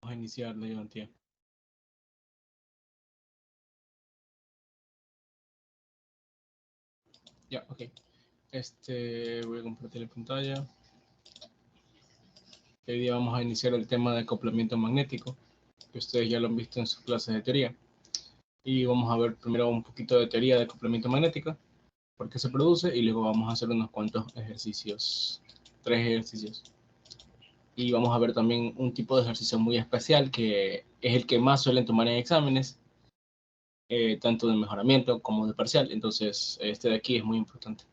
Vamos a iniciar la ayudantía. Ya, ok. Voy a compartir la pantalla. Hoy día vamos a iniciar el tema de acoplamiento magnético, que ustedes ya lo han visto en sus clases de teoría. Y vamos a ver primero un poquito de teoría de acoplamiento magnético, por qué se produce, y luego vamos a hacer unos cuantos ejercicios, 3 ejercicios. Y vamos a ver también un tipo de ejercicio muy especial, que es el que más suelen tomar en exámenes, tanto de mejoramiento como de parcial. Entonces, este de aquí es muy importante.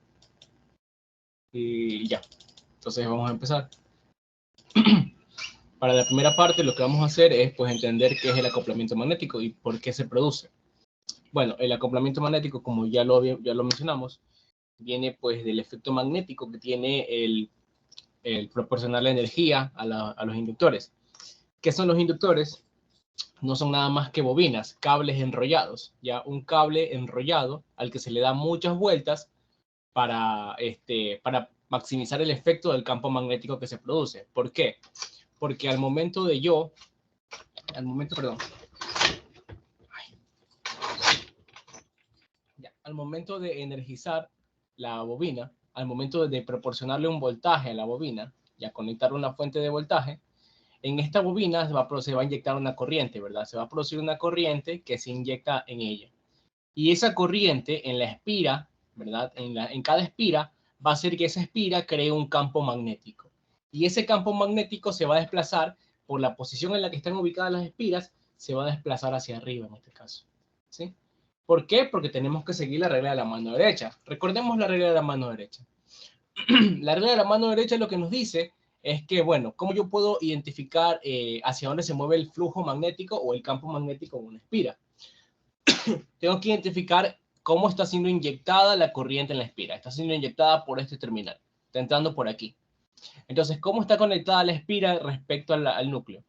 Y ya, entonces vamos a empezar. Para la primera parte lo que vamos a hacer es pues entender qué es el acoplamiento magnético y por qué se produce. Bueno, el acoplamiento magnético, como ya lo mencionamos, viene pues del efecto magnético que tiene el proporcionar la energía a los inductores. ¿Qué son los inductores? No son nada más que bobinas, cables enrollados, ya un cable enrollado al que se le da muchas vueltas para maximizar el efecto del campo magnético que se produce. ¿Por qué? Porque al momento al momento de energizar la bobina, al momento de proporcionarle un voltaje a la bobina, ya conectar una fuente de voltaje, en esta bobina se va a inyectar una corriente, ¿verdad? Se va a producir una corriente que se inyecta en ella. Y esa corriente en la espira, ¿verdad? En cada espira va a hacer que esa espira cree un campo magnético. Y ese campo magnético se va a desplazar por la posición en la que están ubicadas las espiras, se va a desplazar hacia arriba en este caso. ¿Sí? ¿Por qué? Porque tenemos que seguir la regla de la mano derecha. Recordemos la regla de la mano derecha. La regla de la mano derecha lo que nos dice es que, bueno, ¿cómo yo puedo identificar hacia dónde se mueve el flujo magnético o el campo magnético en una espira? Tengo que identificar cómo está siendo inyectada la corriente en la espira. Está siendo inyectada por este terminal. Está entrando por aquí. Entonces, ¿cómo está conectada la espira respecto al núcleo?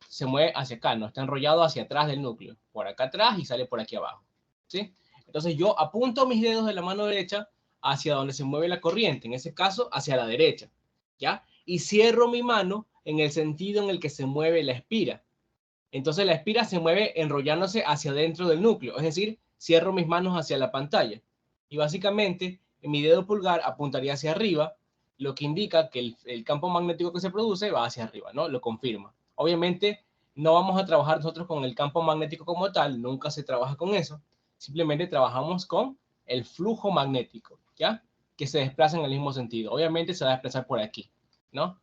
Se mueve hacia acá, no está enrollado hacia atrás del núcleo. Por acá atrás y sale por aquí abajo. ¿Sí? Entonces, yo apunto mis dedos de la mano derecha hacia donde se mueve la corriente. En ese caso, hacia la derecha. ¿Ya? Y cierro mi mano en el sentido en el que se mueve la espira. Entonces la espira se mueve enrollándose hacia dentro del núcleo, es decir, cierro mis manos hacia la pantalla. Y básicamente mi dedo pulgar apuntaría hacia arriba, lo que indica que el campo magnético que se produce va hacia arriba, ¿no? Lo confirma. Obviamente no vamos a trabajar nosotros con el campo magnético como tal, nunca se trabaja con eso, simplemente trabajamos con el flujo magnético, ¿ya? Que se desplaza en el mismo sentido. Obviamente se va a desplazar por aquí, ¿no?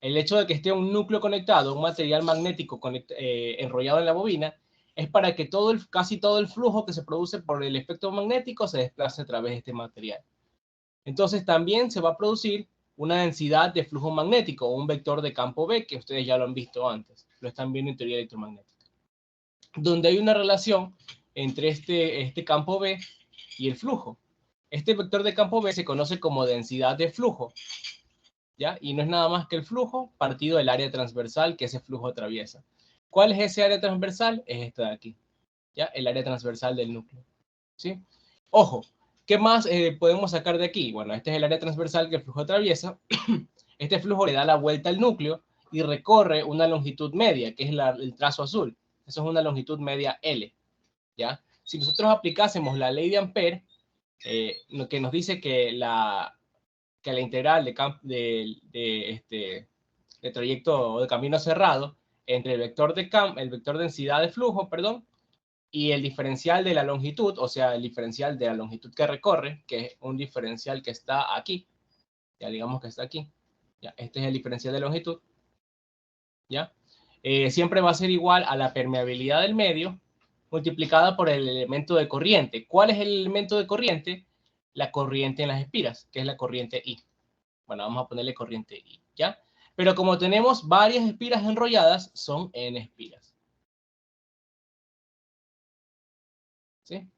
El hecho de que esté un núcleo conectado, un material magnético enrollado en la bobina, es para que casi todo el flujo que se produce por el efecto magnético se desplace a través de este material. Entonces también se va a producir una densidad de flujo magnético o un vector de campo B, que ustedes ya lo han visto antes, lo están viendo en teoría electromagnética, donde hay una relación entre este campo B y el flujo. Este vector de campo B se conoce como densidad de flujo, ¿ya? Y no es nada más que el flujo partido del área transversal que ese flujo atraviesa. ¿Cuál es ese área transversal? Es esta de aquí, ¿ya? El área transversal del núcleo, ¿sí? Ojo, ¿qué más podemos sacar de aquí? Bueno, este es el área transversal que el flujo atraviesa. Este flujo le da la vuelta al núcleo y recorre una longitud media, que es el trazo azul. Eso es una longitud media L, ¿ya? Si nosotros aplicásemos la ley de Ampère, lo que nos dice que la integral de trayecto de camino cerrado entre el vector densidad de flujo, perdón, y el diferencial de la longitud, o sea, el diferencial de la longitud que recorre, que es un diferencial que está aquí, ya digamos que está aquí, ya, este es el diferencial de longitud, ya, siempre va a ser igual a la permeabilidad del medio multiplicada por el elemento de corriente. ¿Cuál es el elemento de corriente? La corriente en las espiras, que es la corriente I. Bueno, vamos a ponerle corriente I, ¿ya? Pero como tenemos varias espiras enrolladas, son N espiras. ¿Sí?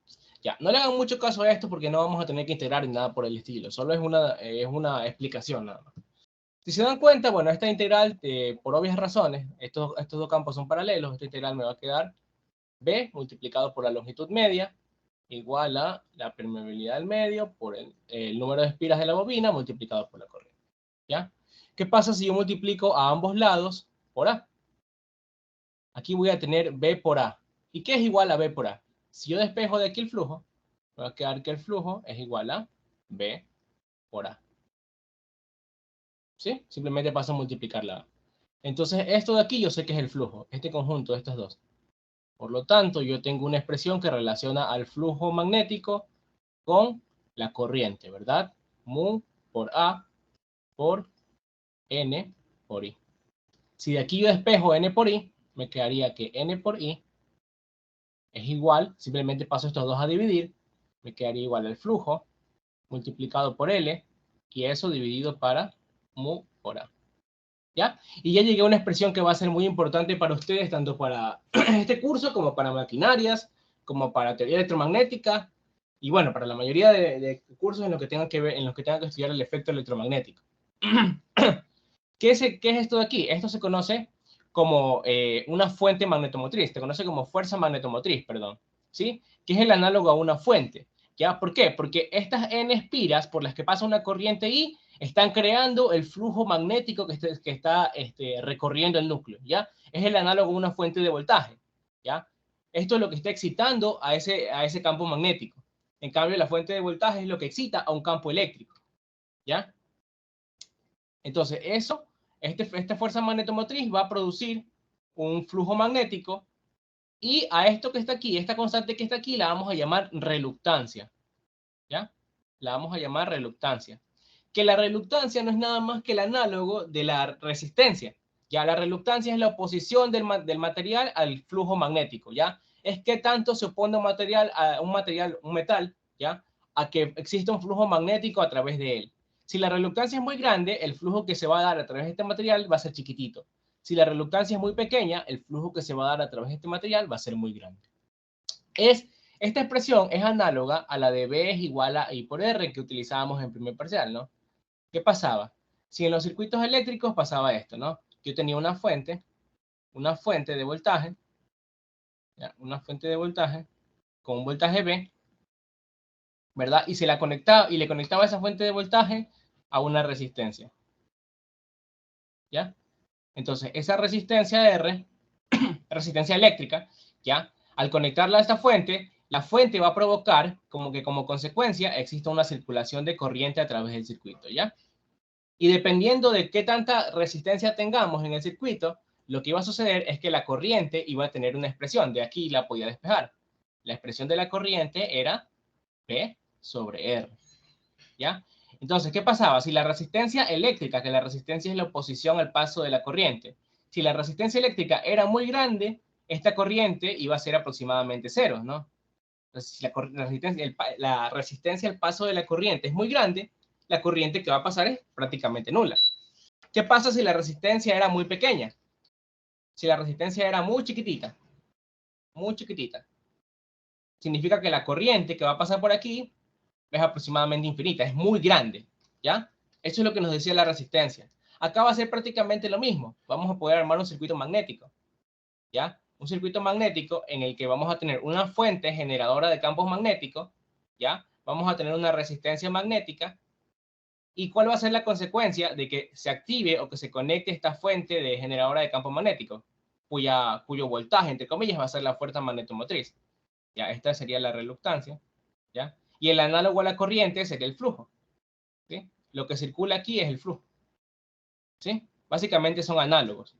Ya, no le hagan mucho caso a esto porque no vamos a tener que integrar ni nada por el estilo. Solo es una explicación nada más. Si se dan cuenta, bueno, esta integral, por obvias razones, estos dos campos son paralelos. Esta integral me va a quedar B multiplicado por la longitud media igual a la permeabilidad del medio por el número de espiras de la bobina multiplicado por la corriente. ¿Ya? ¿Qué pasa si yo multiplico a ambos lados por A? Aquí voy a tener B por A. ¿Y qué es igual a B por A? Si yo despejo de aquí el flujo, me va a quedar que el flujo es igual a B por A. ¿Sí? Simplemente paso a multiplicar la A. Entonces, esto de aquí yo sé que es el flujo, este conjunto de estos dos. Por lo tanto, yo tengo una expresión que relaciona al flujo magnético con la corriente, ¿verdad? Mu por A por N por I. Si de aquí yo despejo N por I, me quedaría que N por I es igual, simplemente paso estos dos a dividir, me quedaría igual el flujo multiplicado por L y eso dividido para mu por A. ¿Ya? Y ya llegué a una expresión que va a ser muy importante para ustedes, tanto para este curso como para maquinarias, como para teoría electromagnética, y bueno, para la mayoría de cursos en los que tengan que ver, en los que tengan que estudiar el efecto electromagnético. ¿Qué es esto de aquí? Esto se conoce como una fuente magnetomotriz, se conoce como fuerza magnetomotriz, perdón, ¿sí? Que es el análogo a una fuente. ¿Ya? ¿Por qué? Porque estas N espiras por las que pasa una corriente I están creando el flujo magnético que está recorriendo el núcleo, ¿ya? Es el análogo a una fuente de voltaje, ¿ya? Esto es lo que está excitando a ese campo magnético. En cambio, la fuente de voltaje es lo que excita a un campo eléctrico, ¿ya? Entonces, esta fuerza magnetomotriz va a producir un flujo magnético y a esto que está aquí, esta constante que está aquí, la vamos a llamar reluctancia, ¿ya? La vamos a llamar reluctancia. Que la reluctancia no es nada más que el análogo de la resistencia. Ya la reluctancia es la oposición del material al flujo magnético, ¿ya? Es que tanto se opone un metal, ¿ya? A que exista un flujo magnético a través de él. Si la reluctancia es muy grande, el flujo que se va a dar a través de este material va a ser chiquitito. Si la reluctancia es muy pequeña, el flujo que se va a dar a través de este material va a ser muy grande. Esta expresión es análoga a la de B es igual a I por R que utilizábamos en primer parcial, ¿no? ¿Qué pasaba? Si en los circuitos eléctricos pasaba esto, ¿no? Yo tenía una fuente de voltaje, ¿ya? Una fuente de voltaje con un voltaje B, ¿verdad? Y le conectaba esa fuente de voltaje a una resistencia, ¿ya? Entonces, esa resistencia R, resistencia eléctrica, ¿ya? Al conectarla a esta fuente, la fuente va a provocar como que como consecuencia exista una circulación de corriente a través del circuito, ¿ya? Y dependiendo de qué tanta resistencia tengamos en el circuito, lo que iba a suceder es que la corriente iba a tener una expresión. De aquí la podía despejar. La expresión de la corriente era P sobre R. ¿Ya? Entonces, ¿qué pasaba? Si la resistencia eléctrica, que la resistencia es la oposición al paso de la corriente, si la resistencia eléctrica era muy grande, esta corriente iba a ser aproximadamente cero, ¿no? Entonces, si la resistencia al paso de la corriente es muy grande, la corriente que va a pasar es prácticamente nula. ¿Qué pasa si la resistencia era muy pequeña? Si la resistencia era muy chiquitita, significa que la corriente que va a pasar por aquí es aproximadamente infinita, es muy grande, ¿ya? Eso es lo que nos decía la resistencia. Acá va a ser prácticamente lo mismo. Vamos a poder armar un circuito magnético, ¿ya? Un circuito magnético en el que vamos a tener una fuente generadora de campos magnéticos, ¿ya? Vamos a tener una resistencia magnética. ¿Y cuál va a ser la consecuencia de que se active o que se conecte esta fuente de generadora de campo magnético, cuyo voltaje, entre comillas, va a ser la fuerza magnetomotriz? ¿Ya? Esta sería la reluctancia, ¿ya? Y el análogo a la corriente sería el flujo, ¿sí? Lo que circula aquí es el flujo, ¿sí? Básicamente son análogos,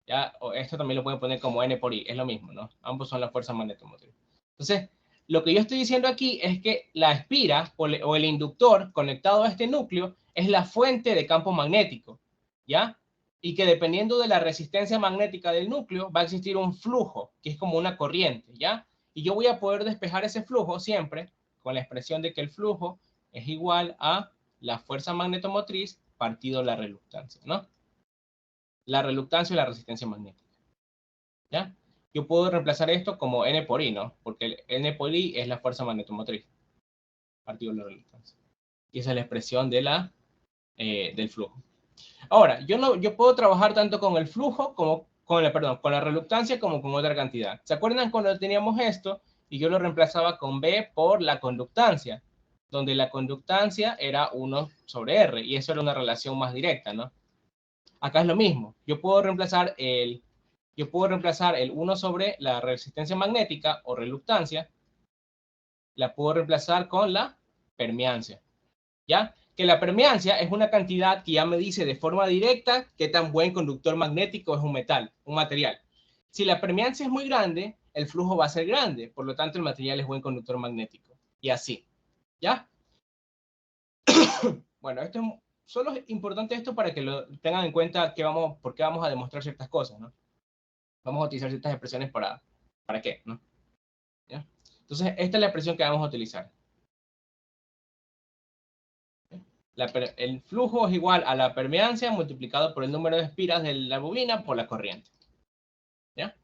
¿ya? O esto también lo pueden poner como N por I, es lo mismo, ¿no? Ambos son la fuerza magnetomotriz. Entonces, lo que yo estoy diciendo aquí es que la espira o el inductor conectado a este núcleo es la fuente de campo magnético, ¿ya? Y que dependiendo de la resistencia magnética del núcleo va a existir un flujo, que es como una corriente, ¿ya? Y yo voy a poder despejar ese flujo siempre con la expresión de que el flujo es igual a la fuerza magnetomotriz partido la reluctancia, ¿no? La reluctancia y la resistencia magnética, ¿ya? Yo puedo reemplazar esto como N por I, ¿no? Porque el N por I es la fuerza magnetomotriz, partido de la reluctancia. Y esa es la expresión del flujo. Ahora, yo puedo trabajar tanto con el flujo como con la reluctancia como con otra cantidad. ¿Se acuerdan cuando teníamos esto y yo lo reemplazaba con B por la conductancia? Donde la conductancia era 1 sobre R y eso era una relación más directa, ¿no? Acá es lo mismo. Yo puedo reemplazar yo puedo reemplazar el 1 sobre la resistencia magnética o reluctancia, la puedo reemplazar con la permeancia, ¿ya? Que la permeancia es una cantidad que ya me dice de forma directa qué tan buen conductor magnético es un metal, un material. Si la permeancia es muy grande, el flujo va a ser grande, por lo tanto el material es buen conductor magnético. Y así, ¿ya? Bueno, solo es importante esto para que lo tengan en cuenta por qué vamos a demostrar ciertas cosas, ¿no? Vamos a utilizar ciertas expresiones ¿para qué? ¿No? ¿Ya? Entonces, esta es la expresión que vamos a utilizar. El flujo es igual a la permeancia multiplicado por el número de espiras de la bobina por la corriente. ¿Ya?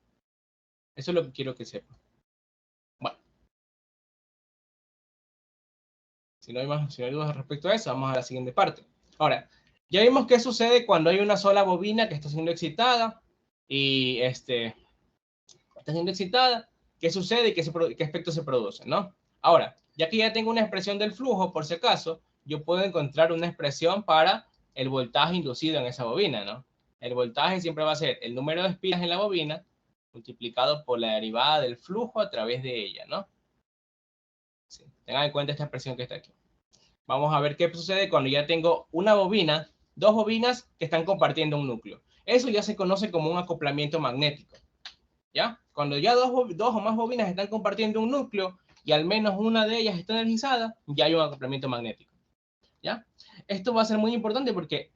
Eso es lo que quiero que sepan. Bueno, si no hay dudas respecto a eso, vamos a la siguiente parte. Ahora, ya vimos qué sucede cuando hay una sola bobina que está siendo excitada y está siendo excitada, qué sucede y qué efectos se producen, ¿no? Ahora, ya que ya tengo una expresión del flujo, por si acaso, yo puedo encontrar una expresión para el voltaje inducido en esa bobina, ¿no? El voltaje siempre va a ser el número de espiras en la bobina multiplicado por la derivada del flujo a través de ella, ¿no? Sí, tengan en cuenta esta expresión que está aquí. Vamos a ver qué sucede cuando ya tengo una bobina, dos bobinas que están compartiendo un núcleo. Eso ya se conoce como un acoplamiento magnético, ¿ya? Cuando ya dos o más bobinas están compartiendo un núcleo y al menos una de ellas está energizada, ya hay un acoplamiento magnético, ¿ya? Esto va a ser muy importante porque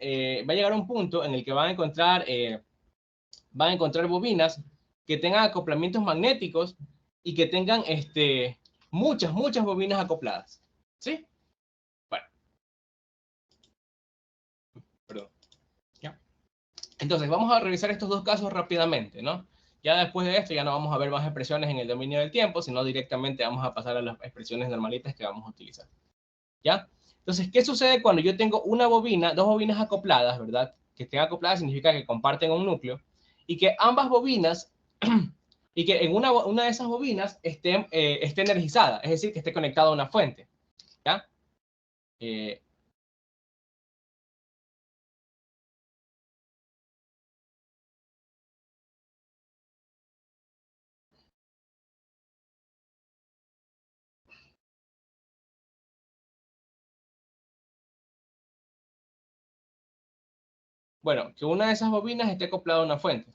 va a llegar a un punto en el que van a encontrar bobinas que tengan acoplamientos magnéticos y que tengan muchas bobinas acopladas, ¿sí? Bueno, perdón. ¿Ya? Entonces, vamos a revisar estos dos casos rápidamente, ¿no? Ya después de esto ya no vamos a ver más expresiones en el dominio del tiempo, sino directamente vamos a pasar a las expresiones normalitas que vamos a utilizar, ¿ya? Entonces, ¿qué sucede cuando yo tengo una bobina, dos bobinas acopladas, ¿verdad? Que estén acopladas significa que comparten un núcleo y que ambas bobinas y que en una de esas bobinas esté energizada, es decir, que esté conectada a una fuente, ¿ya? Eh, bueno, que una de esas bobinas esté acoplada a una fuente.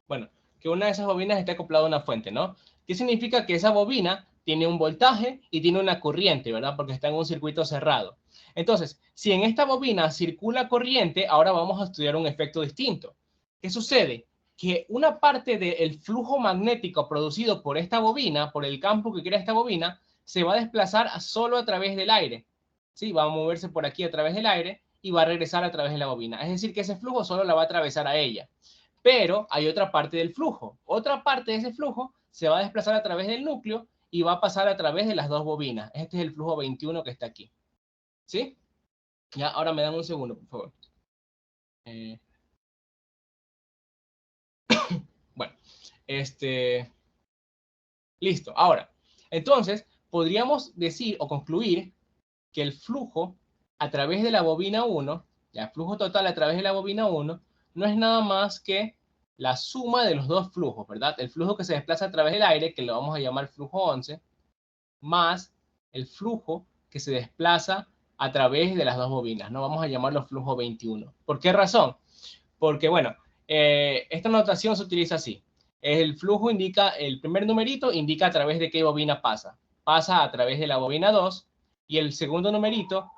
Bueno, que una de esas bobinas esté acoplada a una fuente, ¿no? ¿Qué significa? Que esa bobina tiene un voltaje y tiene una corriente, ¿verdad? Porque está en un circuito cerrado. Entonces, si en esta bobina circula corriente, ahora vamos a estudiar un efecto distinto. ¿Qué sucede? Que una parte del flujo magnético producido por esta bobina, por el campo que crea esta bobina, se va a desplazar solo a través del aire. ¿Sí? Va a moverse por aquí a través del aire y va a regresar a través de la bobina. Es decir, que ese flujo solo la va a atravesar a ella. Pero hay otra parte del flujo. Otra parte de ese flujo se va a desplazar a través del núcleo y va a pasar a través de las dos bobinas. Este es el flujo 21 que está aquí. ¿Sí? Ya, ahora me dan un segundo, por favor. Eh, bueno, listo. Ahora, entonces, podríamos decir o concluir que el flujo a través de la bobina 1, ya, el flujo total a través de la bobina 1, no es nada más que la suma de los dos flujos, ¿verdad? El flujo que se desplaza a través del aire, que lo vamos a llamar flujo 11, más el flujo que se desplaza a través de las dos bobinas, ¿no? Vamos a llamarlo flujo 21. ¿Por qué razón? Porque, bueno, esta notación se utiliza así. El flujo indica, el primer numerito indica a través de qué bobina pasa. Pasa a través de la bobina 2 y el segundo numerito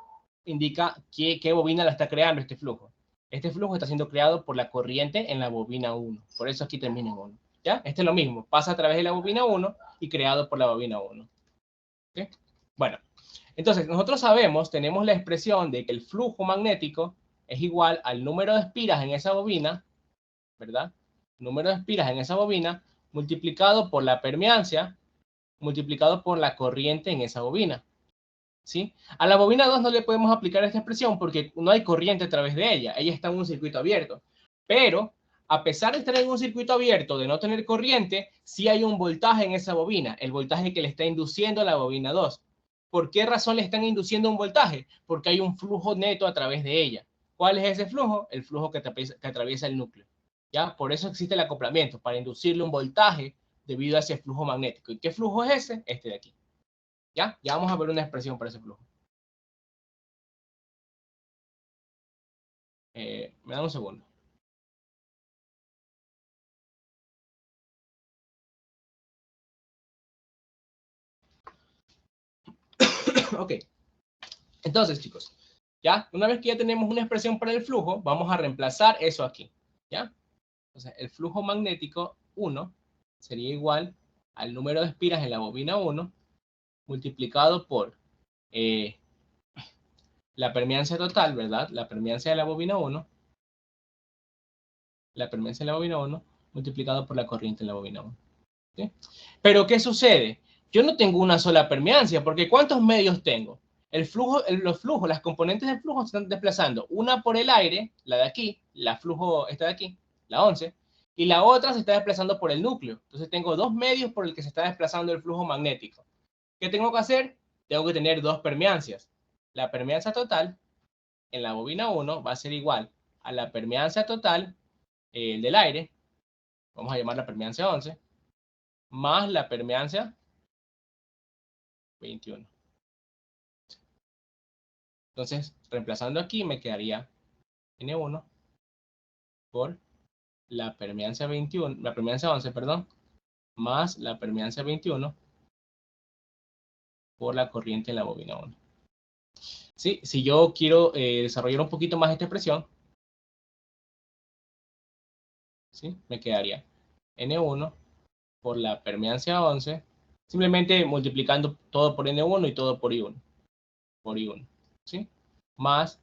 indica qué bobina la está creando este flujo. Este flujo está siendo creado por la corriente en la bobina 1. Por eso aquí termina en 1. ¿Ya? Este es lo mismo. Pasa a través de la bobina 1 y creado por la bobina 1. ¿Okay? Bueno, entonces nosotros sabemos, tenemos la expresión de que el flujo magnético es igual al número de espiras en esa bobina, ¿verdad? Número de espiras en esa bobina multiplicado por la permeancia, multiplicado por la corriente en esa bobina, ¿sí? A la bobina 2 no le podemos aplicar esta expresión porque no hay corriente a través de ella, ella está en un circuito abierto, pero a pesar de estar en un circuito abierto, de no tener corriente, sí hay un voltaje en esa bobina, el voltaje que le está induciendo a la bobina 2. ¿Por qué razón le están induciendo un voltaje? Porque hay un flujo neto a través de ella. ¿Cuál es ese flujo? El flujo que atraviesa el núcleo. ¿Ya? Por eso existe el acoplamiento, para inducirle un voltaje debido a ese flujo magnético. ¿Y qué flujo es ese? Este de aquí. ¿Ya? Ya vamos a ver una expresión para ese flujo. Me da un segundo. Ok. Entonces, chicos, ¿ya? Una vez que ya tenemos una expresión para el flujo, vamos a reemplazar eso aquí. ¿Ya? Entonces, el flujo magnético 1 sería igual al número de espiras en la bobina 1 multiplicado por la permeancia total, ¿verdad? La permeancia de la bobina 1, la permeancia de la bobina 1 multiplicado por la corriente en la bobina 1. ¿Sí? Pero, ¿qué sucede? Yo no tengo una sola permeancia, porque ¿cuántos medios tengo? El flujo, los flujos, las componentes del flujo se están desplazando. Una por el aire, la de aquí, la flujo esta de aquí, la 11, y la otra se está desplazando por el núcleo. Entonces tengo dos medios por el que se está desplazando el flujo magnético. ¿Qué tengo que hacer? Tengo que tener dos permeancias. La permeancia total en la bobina 1 va a ser igual a la permeancia total del aire, vamos a llamarla permeancia 11, más la permeancia 21. Entonces, reemplazando aquí, me quedaría N1 por la permeancia 21, la permeancia 11, perdón, más la permeancia 21 por la corriente en la bobina 1. ¿Sí? Si yo quiero desarrollar un poquito más esta expresión, ¿sí? Me quedaría N1 por la permeancia 11, simplemente multiplicando todo por N1 y todo por I1, ¿sí? Más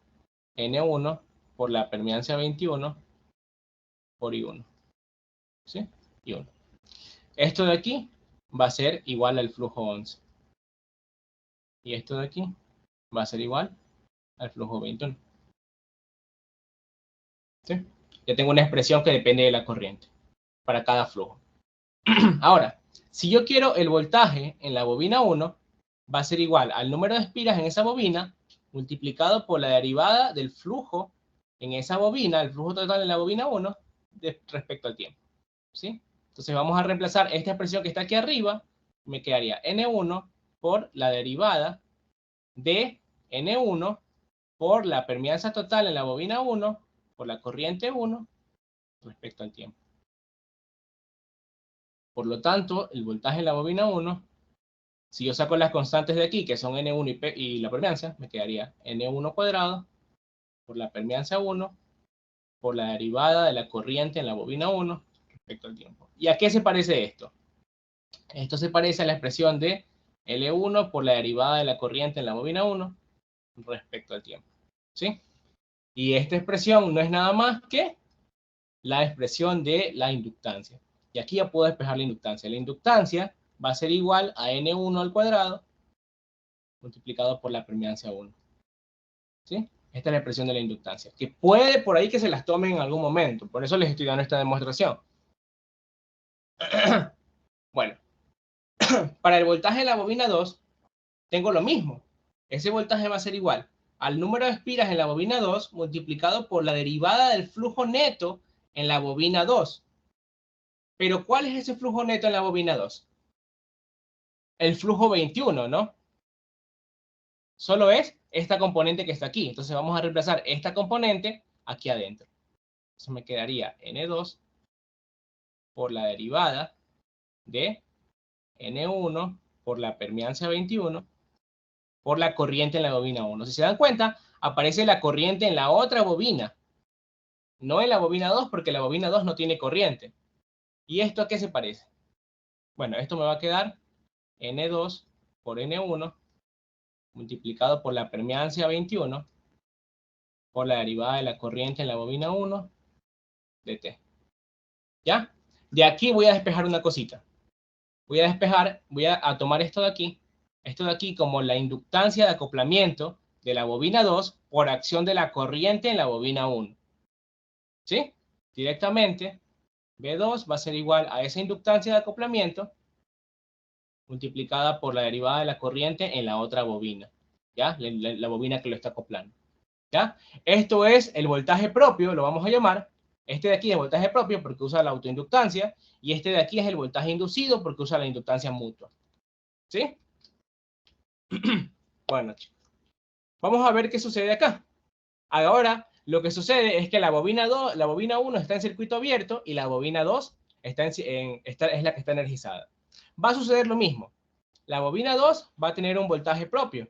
N1 por la permeancia 21 por I1, ¿sí? I1. Esto de aquí va a ser igual al flujo 11. Y esto de aquí va a ser igual al flujo 21. ¿Sí? Ya tengo una expresión que depende de la corriente para cada flujo. Ahora, si yo quiero el voltaje en la bobina 1, va a ser igual al número de espiras en esa bobina multiplicado por la derivada del flujo en esa bobina, el flujo total en la bobina 1, respecto al tiempo. ¿Sí? Entonces vamos a reemplazar esta expresión que está aquí arriba, me quedaría N1 por la derivada de N1 por la permeancia total en la bobina 1 por la corriente 1 respecto al tiempo. Por lo tanto, el voltaje en la bobina 1, si yo saco las constantes de aquí, que son N1 y la permeancia, me quedaría N1 cuadrado por la permeancia 1 por la derivada de la corriente en la bobina 1 respecto al tiempo. ¿Y a qué se parece esto? Esto se parece a la expresión de L1 por la derivada de la corriente en la bobina 1 respecto al tiempo. ¿Sí? Y esta expresión no es nada más que la expresión de la inductancia. Y aquí ya puedo despejar la inductancia. La inductancia va a ser igual a N1 al cuadrado multiplicado por la permeancia 1. ¿Sí? Esta es la expresión de la inductancia, que puede por ahí que se las tomen en algún momento. Por eso les estoy dando esta demostración. Bueno, para el voltaje de la bobina 2, tengo lo mismo. Ese voltaje va a ser igual al número de espiras en la bobina 2 multiplicado por la derivada del flujo neto en la bobina 2. Pero ¿cuál es ese flujo neto en la bobina 2? El flujo 21, ¿no? Solo es esta componente que está aquí. Entonces vamos a reemplazar esta componente aquí adentro. Entonces me quedaría N2 por la derivada de N1 por la permeancia 21 por la corriente en la bobina 1. Si se dan cuenta, aparece la corriente en la otra bobina, no en la bobina 2, porque la bobina 2 no tiene corriente. ¿Y esto a qué se parece? Bueno, esto me va a quedar N2 por N1 multiplicado por la permeancia 21 por la derivada de la corriente en la bobina 1 de T. ¿Ya? De aquí voy a despejar una cosita. Voy a tomar esto de aquí como la inductancia de acoplamiento de la bobina 2 por acción de la corriente en la bobina 1. ¿Sí? Directamente, B2 va a ser igual a esa inductancia de acoplamiento multiplicada por la derivada de la corriente en la otra bobina, ¿ya? La bobina que lo está acoplando, ¿ya? Esto es el voltaje propio, lo vamos a llamar. Este de aquí es el voltaje propio porque usa la autoinductancia, y este de aquí es el voltaje inducido porque usa la inductancia mutua, ¿sí? Bueno, chicos, vamos a ver qué sucede acá. Ahora, lo que sucede es que la bobina 1 está en circuito abierto y la bobina 2 es la que está energizada. Va a suceder lo mismo. La bobina 2 va a tener un voltaje propio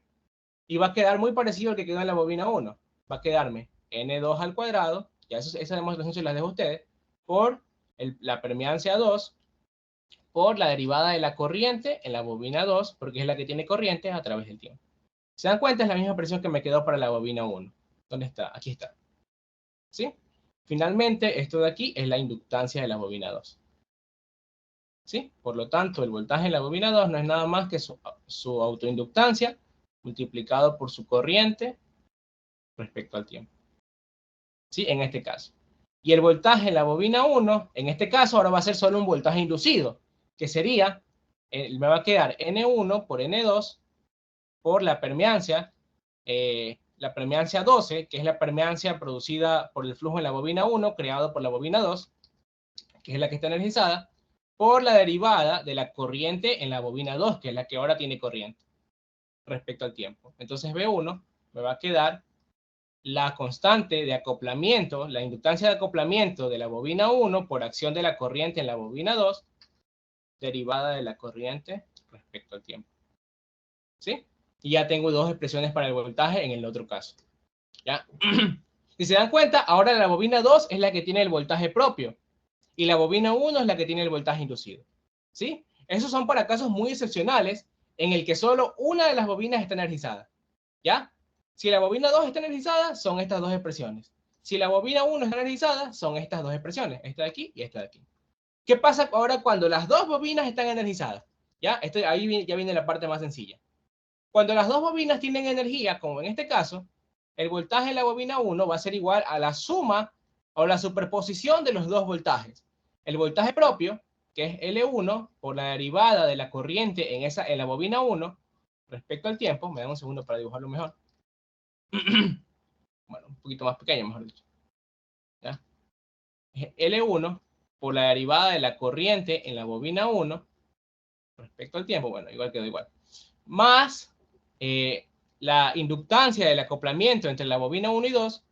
y va a quedar muy parecido al que quedó en la bobina 1. Va a quedarme N2 al cuadrado, ya esa demostración se las dejo a ustedes, por la permeancia 2, por la derivada de la corriente en la bobina 2, porque es la que tiene corriente a través del tiempo. ¿Se dan cuenta? Es la misma expresión que me quedó para la bobina 1. ¿Dónde está? Aquí está. ¿Sí? Finalmente, esto de aquí es la inductancia de la bobina 2. ¿Sí? Por lo tanto, el voltaje en la bobina 2 no es nada más que su autoinductancia multiplicado por su corriente respecto al tiempo. ¿Sí? En este caso. Y el voltaje en la bobina 1, en este caso, ahora va a ser solo un voltaje inducido, que sería, me va a quedar N1 por N2 por la permeancia 12, que es la permeancia producida por el flujo en la bobina 1, creado por la bobina 2, que es la que está energizada, por la derivada de la corriente en la bobina 2, que es la que ahora tiene corriente, respecto al tiempo. Entonces B1 me va a quedar la constante de acoplamiento, la inductancia de acoplamiento de la bobina 1 por acción de la corriente en la bobina 2, derivada de la corriente respecto al tiempo. ¿Sí? Y ya tengo dos expresiones para el voltaje en el otro caso. ¿Ya? Si se dan cuenta, ahora la bobina 2 es la que tiene el voltaje propio y la bobina 1 es la que tiene el voltaje inducido. ¿Sí? Esos son para casos muy excepcionales en el que solo una de las bobinas está energizada. ¿Ya? Si la bobina 2 está energizada, son estas dos expresiones. Si la bobina 1 está energizada, son estas dos expresiones, esta de aquí y esta de aquí. ¿Qué pasa ahora cuando las dos bobinas están energizadas? ¿Ya? Ahí ya viene la parte más sencilla. Cuando las dos bobinas tienen energía, como en este caso, el voltaje en la bobina 1 va a ser igual a la suma o la superposición de los dos voltajes. El voltaje propio, que es L1, por la derivada de la corriente en la bobina 1, respecto al tiempo, me dan un segundo para dibujarlo mejor. Bueno, un poquito más pequeño, mejor dicho. ¿Ya? L1 por la derivada de la corriente en la bobina 1, respecto al tiempo, bueno, igual quedó igual, más la inductancia del acoplamiento entre la bobina 1 y 2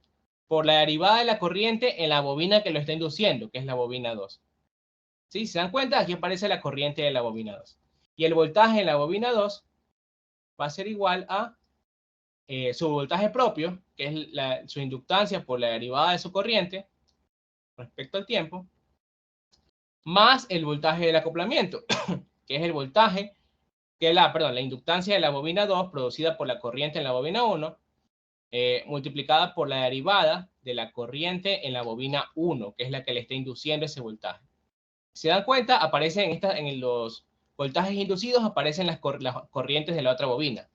por la derivada de la corriente en la bobina que lo está induciendo, que es la bobina 2. ¿Sí? ¿Se dan cuenta? Aquí aparece la corriente de la bobina 2. Y el voltaje en la bobina 2 va a ser igual a su voltaje propio, que es su inductancia por la derivada de su corriente respecto al tiempo, más el voltaje del acoplamiento, que es el voltaje, la inductancia de la bobina 2 producida por la corriente en la bobina 1, multiplicada por la derivada de la corriente en la bobina 1, que es la que le está induciendo ese voltaje. Si se dan cuenta, aparecen en los voltajes inducidos, aparecen las corrientes de la otra bobina.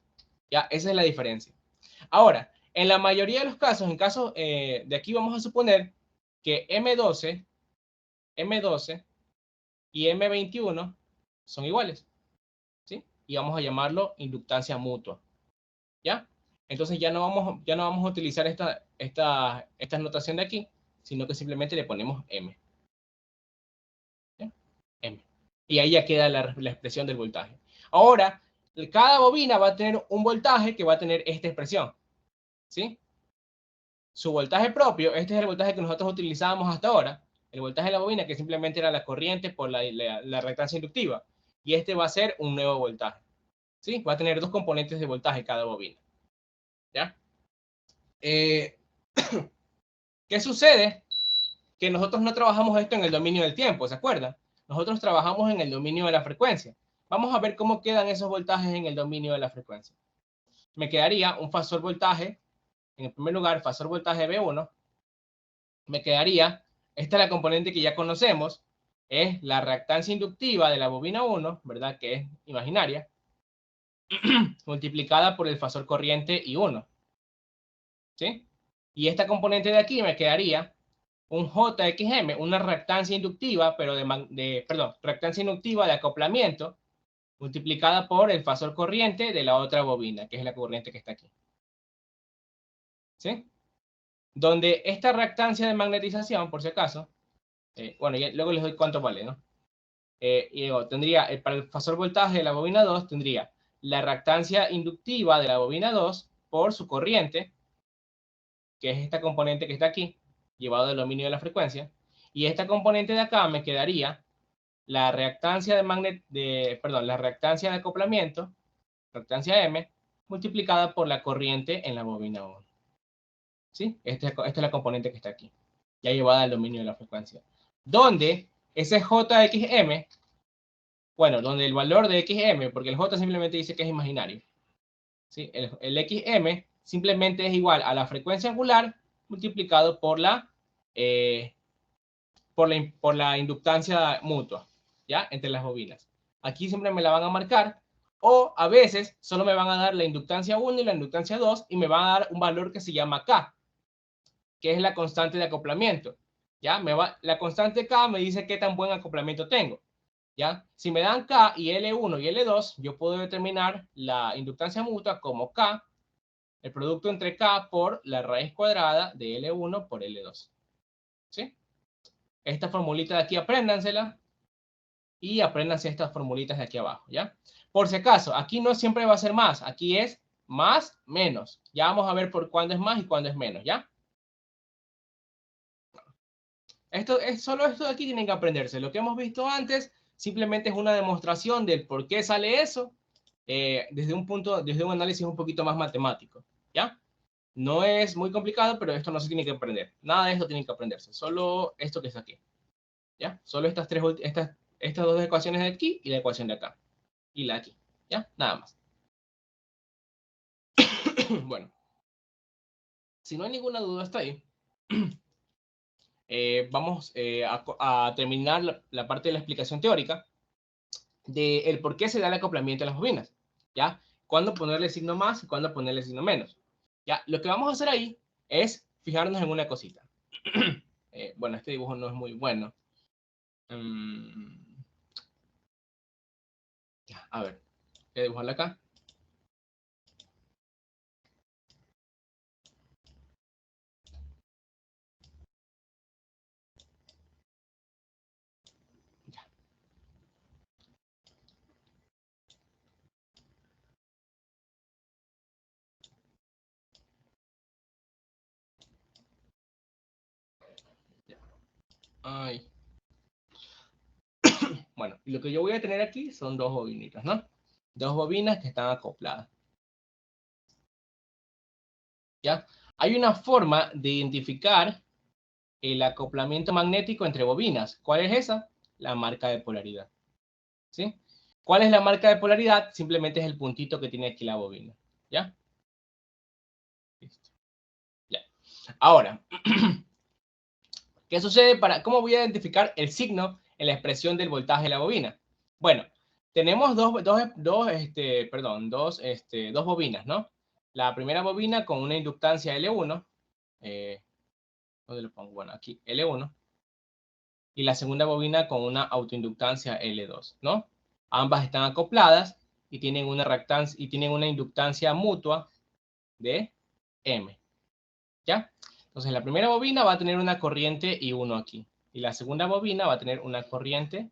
¿Ya? Esa es la diferencia. Ahora, en la mayoría de los casos, en casos de aquí vamos a suponer que M12 y M21 son iguales, ¿sí? Y vamos a llamarlo inductancia mutua, ¿ya? Entonces ya no vamos a utilizar esta notación de aquí, sino que simplemente le ponemos M. ¿Ya? M. Y ahí ya queda la expresión del voltaje. Ahora, cada bobina va a tener un voltaje que va a tener esta expresión, ¿sí? Su voltaje propio, este es el voltaje que nosotros utilizábamos hasta ahora, el voltaje de la bobina, que simplemente era la corriente por la reactancia inductiva. Y este va a ser un nuevo voltaje, ¿sí? Va a tener dos componentes de voltaje cada bobina, ¿ya? ¿Qué sucede? Que nosotros no trabajamos esto en el dominio del tiempo, ¿se acuerdan? Nosotros trabajamos en el dominio de la frecuencia. Vamos a ver cómo quedan esos voltajes en el dominio de la frecuencia. Me quedaría un fasor voltaje, en el primer lugar, fasor voltaje B1. Me quedaría, esta es la componente que ya conocemos, es la reactancia inductiva de la bobina 1, ¿verdad? Que es imaginaria, multiplicada por el fasor corriente I1, ¿sí? Y esta componente de aquí me quedaría un JXM, una reactancia inductiva, pero reactancia inductiva de acoplamiento, multiplicada por el fasor corriente de la otra bobina, que es la corriente que está aquí. ¿Sí? Donde esta reactancia de magnetización, por si acaso, bueno, ya, luego les doy cuánto vale, ¿no? Y luego tendría, para el fasor voltaje de la bobina 2, tendría la reactancia inductiva de la bobina 2 por su corriente, que es esta componente que está aquí, llevado del dominio de la frecuencia, y esta componente de acá me quedaría la reactancia la reactancia de acoplamiento, reactancia M, multiplicada por la corriente en la bobina 1. ¿Sí? Esta es la componente que está aquí, ya llevada al dominio de la frecuencia. Donde ese JXM, bueno, donde el valor de XM, porque el J simplemente dice que es imaginario, ¿sí? El XM simplemente es igual a la frecuencia angular multiplicado por por la inductancia mutua, ¿ya? Entre las bobinas. Aquí siempre me la van a marcar, o a veces solo me van a dar la inductancia 1 y la inductancia 2 y me van a dar un valor que se llama K, que es la constante de acoplamiento, ¿ya? La constante K me dice qué tan buen acoplamiento tengo, ¿ya? Si me dan K y L1 y L2, yo puedo determinar la inductancia mutua como K, el producto entre K por la raíz cuadrada de L1 por L2, ¿sí? Esta formulita de aquí apréndansela y apréndanse estas formulitas de aquí abajo, ¿ya? Por si acaso, aquí no siempre va a ser más, aquí es más, menos. Ya vamos a ver por cuándo es más y cuándo es menos, ¿ya? Solo esto de aquí tienen que aprenderse. Lo que hemos visto antes simplemente es una demostración del por qué sale eso desde un análisis un poquito más matemático, ¿ya? No es muy complicado, pero esto no se tiene que aprender. Nada de esto tiene que aprenderse. Solo esto que está aquí, ¿ya? Solo estas dos ecuaciones de aquí y la ecuación de acá. Y la de aquí, ¿ya? Nada más. Bueno, si no hay ninguna duda hasta ahí, vamos a terminar la parte de la explicación teórica del por qué se da el acoplamiento de las bobinas, ¿ya? Cuándo ponerle signo más y cuándo ponerle signo menos, ¿ya? Lo que vamos a hacer ahí es fijarnos en una cosita. Bueno, este dibujo no es muy bueno. Ya, a ver, voy a dibujarlo acá. Ya. Ya. Ay. Bueno, lo que yo voy a tener aquí son dos bobinitas, ¿no? Dos bobinas que están acopladas. ¿Ya? Hay una forma de identificar el acoplamiento magnético entre bobinas. ¿Cuál es esa? La marca de polaridad. ¿Sí? ¿Cuál es la marca de polaridad? Simplemente es el puntito que tiene aquí la bobina. ¿Ya? Listo. Ya. Ahora, ¿qué sucede cómo voy a identificar el signo en la expresión del voltaje de la bobina? Bueno, tenemos dos bobinas, ¿no? La primera bobina con una inductancia L1, ¿dónde lo pongo? Bueno, aquí, L1, y la segunda bobina con una autoinductancia L2, ¿no? Ambas están acopladas y tienen una inductancia mutua de M, ¿ya? Entonces, la primera bobina va a tener una corriente I1 aquí, y la segunda bobina va a tener una corriente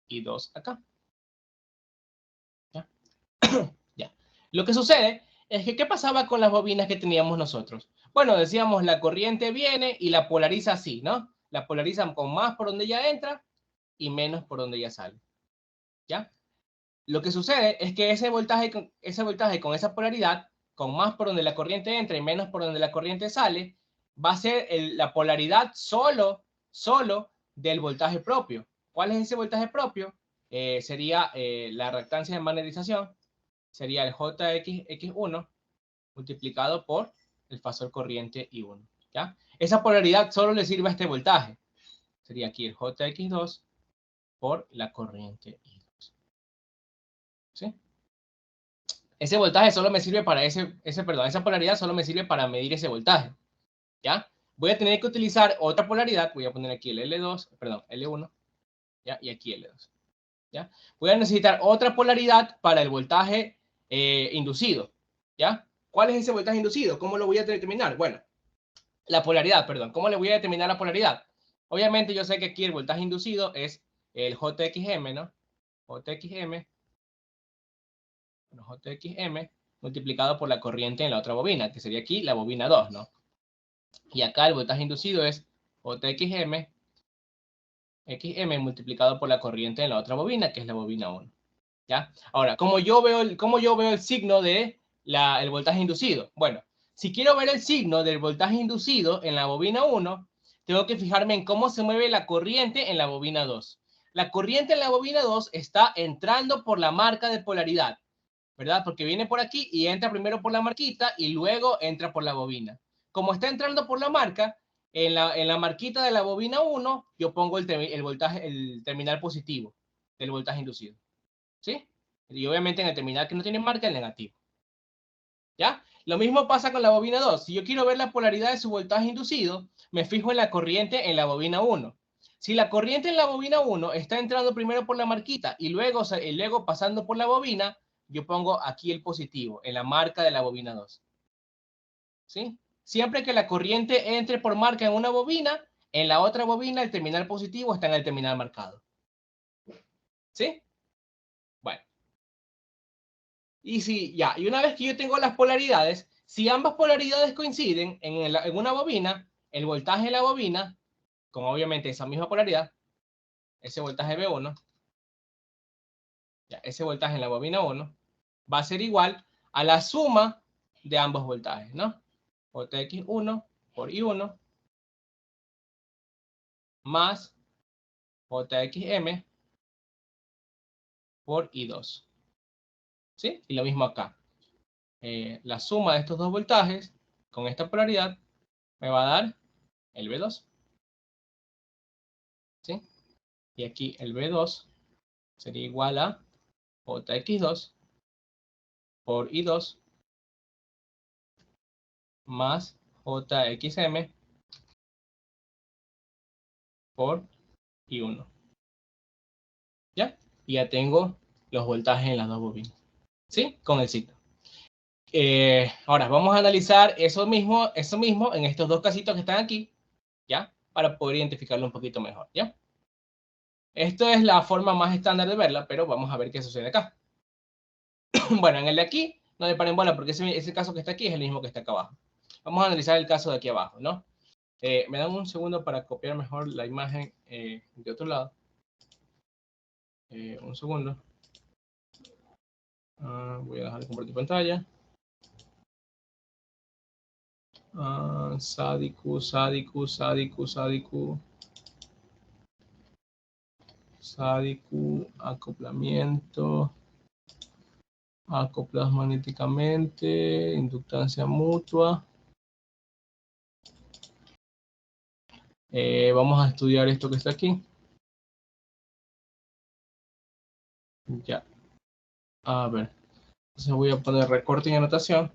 I2 acá, ¿ya? Ya. Lo que sucede es que, ¿qué pasaba con las bobinas que teníamos nosotros? Bueno, decíamos, la corriente viene y la polariza así, ¿no? La polarizan con más por donde ya entra y menos por donde ya sale, ¿ya? Lo que sucede es que ese voltaje con esa polaridad, con más por donde la corriente entra y menos por donde la corriente sale, va a ser la polaridad solo del voltaje propio. ¿Cuál es ese voltaje propio? Sería la reactancia de magnetización, sería el JX1 multiplicado por el fasor corriente I1, ¿ya? Esa polaridad solo le sirve a este voltaje. Sería aquí el JX2 por la corriente I2. ¿Sí? Ese voltaje solo me sirve para esa polaridad solo me sirve para medir ese voltaje, ¿ya? Voy a tener que utilizar otra polaridad, voy a poner aquí el L2, perdón, L1, ¿ya? Y aquí L2. ¿ya? Voy a necesitar otra polaridad para el voltaje inducido, ¿ya? ¿Cuál es ese voltaje inducido? ¿Cómo lo voy a determinar? Bueno, la polaridad, perdón. ¿Cómo le voy a determinar la polaridad? Obviamente yo sé que aquí el voltaje inducido es el JXM, ¿no? JXM, bueno, JXM multiplicado por la corriente en la otra bobina, que sería aquí la bobina 2, ¿no? Y acá el voltaje inducido es JXM XM multiplicado por la corriente en la otra bobina, que es la bobina 1. ¿Ya? Ahora, ¿cómo yo veo el signo de el voltaje inducido? Bueno, si quiero ver el signo del voltaje inducido en la bobina 1, tengo que fijarme en cómo se mueve la corriente en la bobina 2. La corriente en la bobina 2 está entrando por la marca de polaridad, ¿verdad? Porque viene por aquí y entra primero por la marquita y luego entra por la bobina. Como está entrando por la marca, en la marquita de la bobina 1, yo pongo el voltaje, el terminal positivo del voltaje inducido. ¿Sí? Y obviamente en el terminal que no tiene marca, el negativo. ¿Ya? Lo mismo pasa con la bobina 2. Si yo quiero ver la polaridad de su voltaje inducido, me fijo en la corriente en la bobina 1. Si la corriente en la bobina 1 está entrando primero por la marquita y luego pasando por la bobina, yo pongo aquí el positivo, en la marca de la bobina 2. ¿Sí? Siempre que la corriente entre por marca en una bobina, en la otra bobina el terminal positivo está en el terminal marcado. ¿Sí? Bueno. Y una vez que yo tengo las polaridades, si ambas polaridades coinciden en una bobina, el voltaje de la bobina, con obviamente esa misma polaridad, ese voltaje B1, ese voltaje en la bobina 1, va a ser igual a la suma de ambos voltajes, ¿no? JX1 por I1 más JXM por I2. ¿Sí? Y lo mismo acá. La suma de estos dos voltajes con esta polaridad me va a dar el B2. ¿Sí? Y aquí el B2 sería igual a JX2 por I2 más JXM por I1. ¿Ya? Y ya tengo los voltajes en las dos bobinas. ¿Sí? Con el signo. Ahora, vamos a analizar eso mismo en estos dos casitos que están aquí, ¿ya? Para poder identificarlo un poquito mejor, ¿ya? Esto es la forma más estándar de verla, pero vamos a ver qué sucede acá. Bueno, en el de aquí, no le paren bola porque ese caso que está aquí es el mismo que está acá abajo. Vamos a analizar el caso de aquí abajo, ¿no? Me dan un segundo para copiar mejor la imagen de otro lado. Un segundo. Voy a dejar de compartir pantalla. Sadiku, acoplamiento, acoplados magnéticamente, inductancia mutua. Vamos a estudiar esto que está aquí. Ya. A ver. Entonces voy a poner recorte y anotación.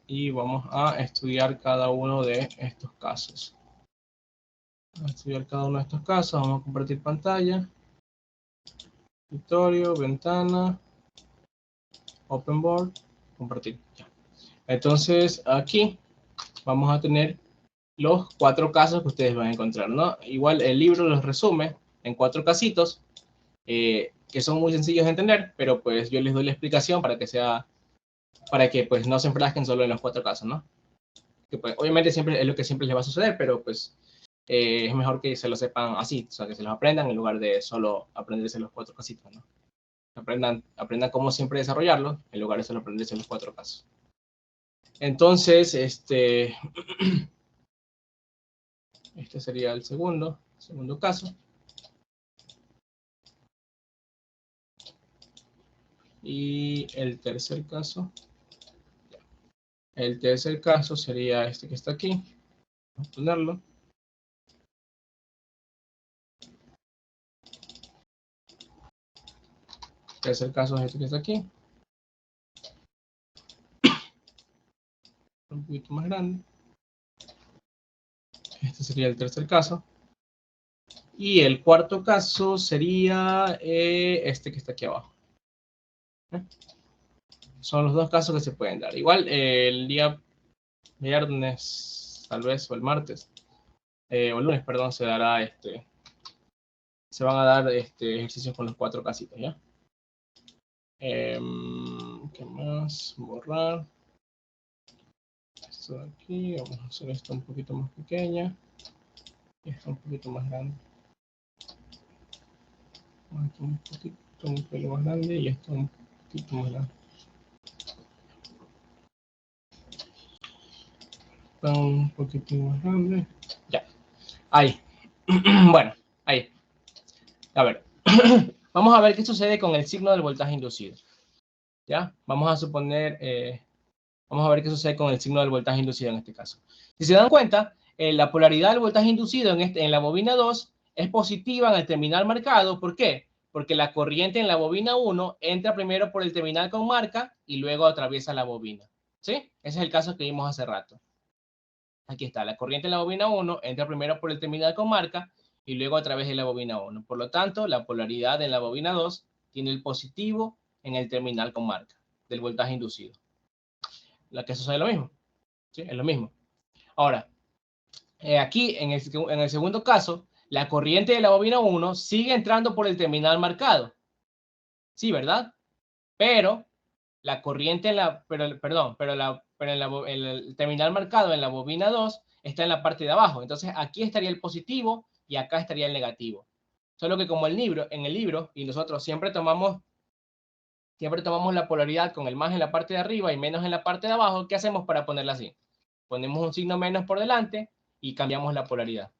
Y vamos a estudiar cada uno de estos casos. Vamos a estudiar cada uno de estos casos. Vamos a compartir pantalla. Escritorio, ventana. Open board. Compartir. Ya. Entonces aquí vamos a tener los 4 casos que ustedes van a encontrar, ¿no? Igual el libro los resume en 4 casitos que son muy sencillos de entender, pero pues yo les doy la explicación para que pues no se enfrasquen solo en los 4 casos, ¿no? Que pues obviamente siempre es lo que siempre les va a suceder, pero pues es mejor que se lo sepan así, o sea, que se los aprendan en lugar de solo aprenderse los 4 casitos, ¿no? Aprendan cómo siempre desarrollarlo en lugar de solo aprenderse los 4 casos. Entonces, este sería el segundo caso. Y el tercer caso sería este que está aquí. Vamos a ponerlo. El tercer caso es este que está aquí. Un poquito más grande. Este sería el tercer caso. Y el cuarto caso sería este que está aquí abajo. Son los dos casos que se pueden dar. Igual el día viernes, tal vez, o el martes, o el lunes, perdón, se dará se van a dar ejercicios con los 4 casitos, ¿ya? ¿Qué más? Borrar. Esto de aquí, vamos a hacer esto un poquito más pequeña. Y esto un poquito más grande. Esto un poquito más grande y esto un poquito más grande. Un poquito más grande. Ya. Ahí. Bueno, ahí. A ver. Vamos a ver qué sucede con el signo del voltaje inducido. ¿Ya? Vamos a suponer, vamos a ver qué sucede con el signo del voltaje inducido en este caso. Si se dan cuenta, la polaridad del voltaje inducido en la bobina 2 es positiva en el terminal marcado. ¿Por qué? Porque la corriente en la bobina 1 entra primero por el terminal con marca y luego atraviesa la bobina. ¿Sí? Ese es el caso que vimos hace rato. Aquí está, la corriente en la bobina 1 entra primero por el terminal con marca y luego a través de la bobina 1. Por lo tanto, la polaridad en la bobina 2 tiene el positivo en el terminal con marca del voltaje inducido. La que sucede lo mismo. ¿Sí? Es lo mismo. Ahora, aquí en el segundo caso, la corriente de la bobina 1 sigue entrando por el terminal marcado. Sí, ¿verdad? Pero la corriente en la, pero en el terminal marcado en la bobina 2 está en la parte de abajo. Entonces aquí estaría el positivo y acá estaría el negativo. Solo que como en el libro, y nosotros siempre tomamos la polaridad con el más en la parte de arriba y menos en la parte de abajo, ¿qué hacemos para ponerla así? Ponemos un signo menos por delante y cambiamos la polaridad.